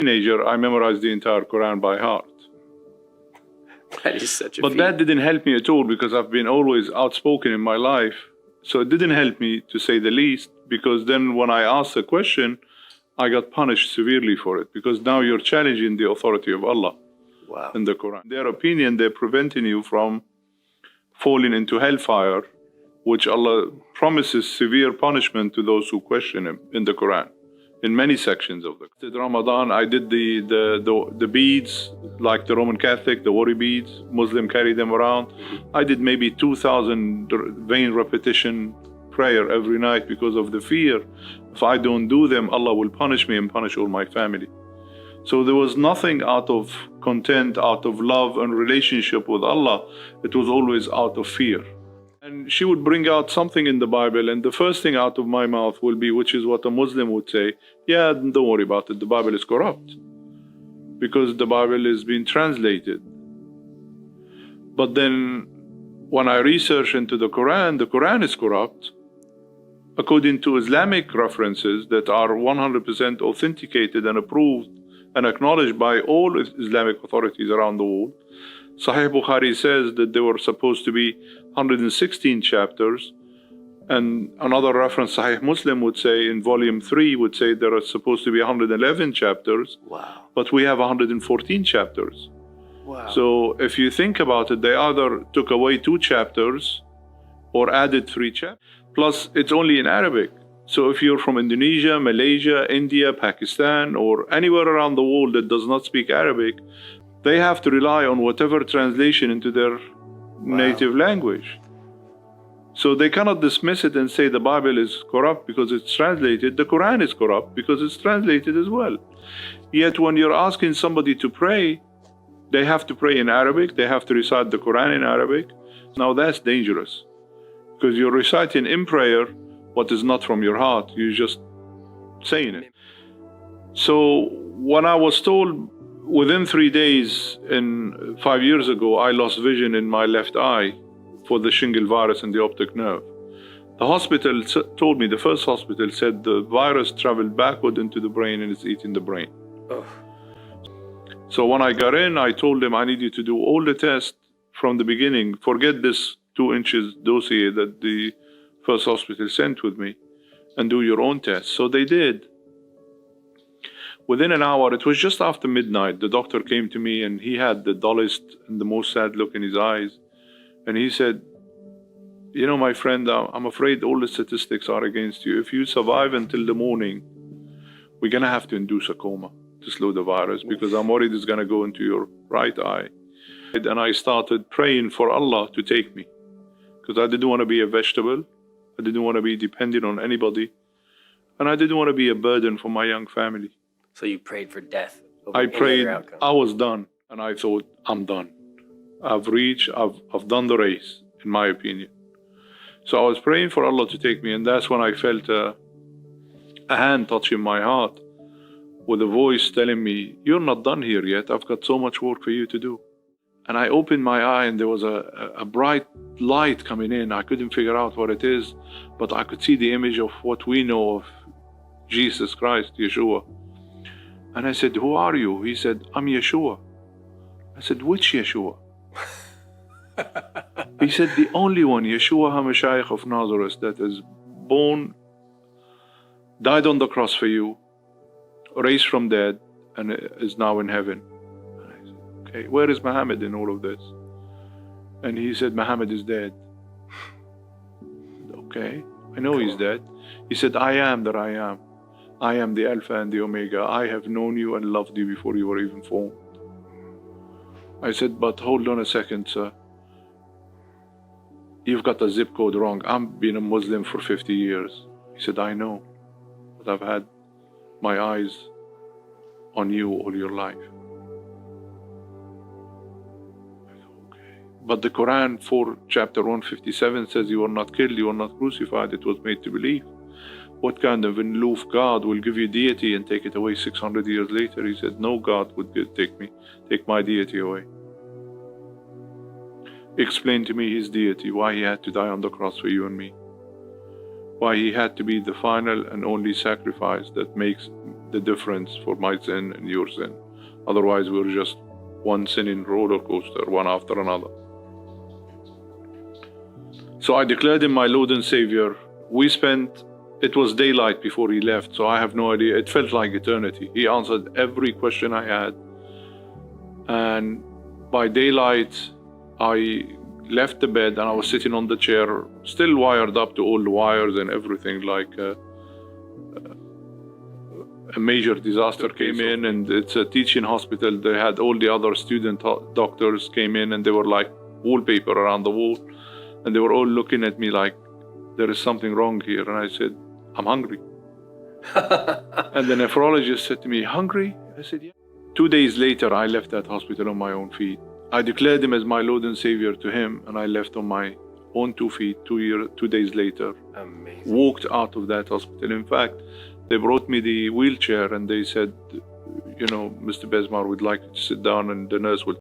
Teenager, I memorized the entire Quran by heart. That is such a But feat. that didn't help me at all because I've been always outspoken in my life. So it didn't help me, to say the least, because then when I asked a question, I got punished severely for it, because now you're challenging the authority of Allah Wow. in the Quran. In their opinion, they're preventing you from falling into hellfire, which Allah promises severe punishment to those who question Him in the Quran, in many sections of the Quran. In Ramadan, I did the beads, like the Roman Catholic, the worry beads. Muslim carry them around. I did maybe 2,000 vain repetition prayer every night because of the fear. If I don't do them, Allah will punish me and punish all my family. So there was nothing out of content, out of love and relationship with Allah. It was always out of fear. And she would bring out something in the Bible, and the first thing out of my mouth will be, which is what a Muslim would say, yeah, don't worry about it, the Bible is corrupt, because the Bible is being translated. But then when I research into the Quran is corrupt, according to Islamic references that are 100% authenticated and approved and acknowledged by all Islamic authorities around the world. Sahih Bukhari says that there were supposed to be 116 chapters, and another reference, Sahih Muslim, would say in volume 3 would say there are supposed to be 111 chapters. Wow. But we have 114 chapters. Wow. So if you think about it, they either took away 2 chapters or added 3 chapters. Plus, it's only in Arabic. So if you're from Indonesia, Malaysia, India, Pakistan, or anywhere around the world that does not speak Arabic, they have to rely on whatever translation into their native language. So they cannot dismiss it and say the Bible is corrupt because it's translated. The Quran is corrupt because it's translated as well. Yet when you're asking somebody to pray, they have to pray in Arabic, they have to recite the Quran in Arabic. Now that's dangerous, because you're reciting in prayer what is not from your heart, you're just saying it. So when I was told within 3 days, 5 years ago, I lost vision in my left eye for the shingle virus in the optic nerve. The hospital told me, the first hospital said the virus traveled backward into the brain and it's eating the brain. Oh. So when I got in, I told them I need you to do all the tests from the beginning. Forget this 2 inches dossier that the first hospital sent with me, and do your own tests. So they did. Within an hour, it was just after midnight, the doctor came to me and he had the dullest and the most sad look in his eyes. And he said, you know, my friend, I'm afraid all the statistics are against you. If you survive until the morning, we're gonna have to induce a coma to slow the virus, because I'm worried it's gonna go into your right eye. And I started praying for Allah to take me, because I didn't want to be a vegetable. I didn't want to be dependent on anybody. And I didn't want to be a burden for my young family. So you prayed for death over I any prayed, other outcome. I was done. And I thought, I'm done. I've done the race, in my opinion. So I was praying for Allah to take me, and that's when I felt a hand touching my heart with a voice telling me, you're not done here yet. I've got so much work for you to do. And I opened my eye and there was a bright light coming in. I couldn't figure out what it is, but I could see the image of what we know of Jesus Christ, Yeshua. And I said, who are you? He said, I'm Yeshua. I said, which Yeshua? He said, the only one, Yeshua HaMashiach of Nazareth, that is born, died on the cross for you, raised from dead, and is now in heaven. Okay, where is Muhammad in all of this? And he said, Muhammad is dead. Okay, I know he's dead. He said, I am that I am. I am the Alpha and the Omega. I have known you and loved you before you were even formed. I said, but hold on a second, sir. You've got the zip code wrong. I've been a Muslim for 50 years. He said, I know, but I've had my eyes on you all your life. But the Quran 4 chapter 157 says you were not killed, you were not crucified, it was made to believe. What kind of an aloof God will give you deity and take it away 600 years later? He said, no God would take my deity away. Explain to me his deity, why he had to die on the cross for you and me. Why he had to be the final and only sacrifice that makes the difference for my sin and your sin. Otherwise, we're just one sinning roller coaster, one after another. So I declared him my Lord and Savior. It was daylight before he left, so I have no idea. It felt like eternity. He answered every question I had. And by daylight, I left the bed and I was sitting on the chair, still wired up to all the wires and everything, like a major disaster came in, and it's a teaching hospital. They had all the other student doctors came in, and they were like wallpaper around the wall, and they were all looking at me like, there is something wrong here. And I said, I'm hungry. And the nephrologist said to me, hungry? I said, yeah. 2 days later, I left that hospital on my own feet. I declared him as my Lord and Savior to him, and I left on my own 2 feet 2 days later. Amazing. Walked out of that hospital. In fact, they brought me the wheelchair and they said, Mr. Besmar would like you to sit down and the nurse will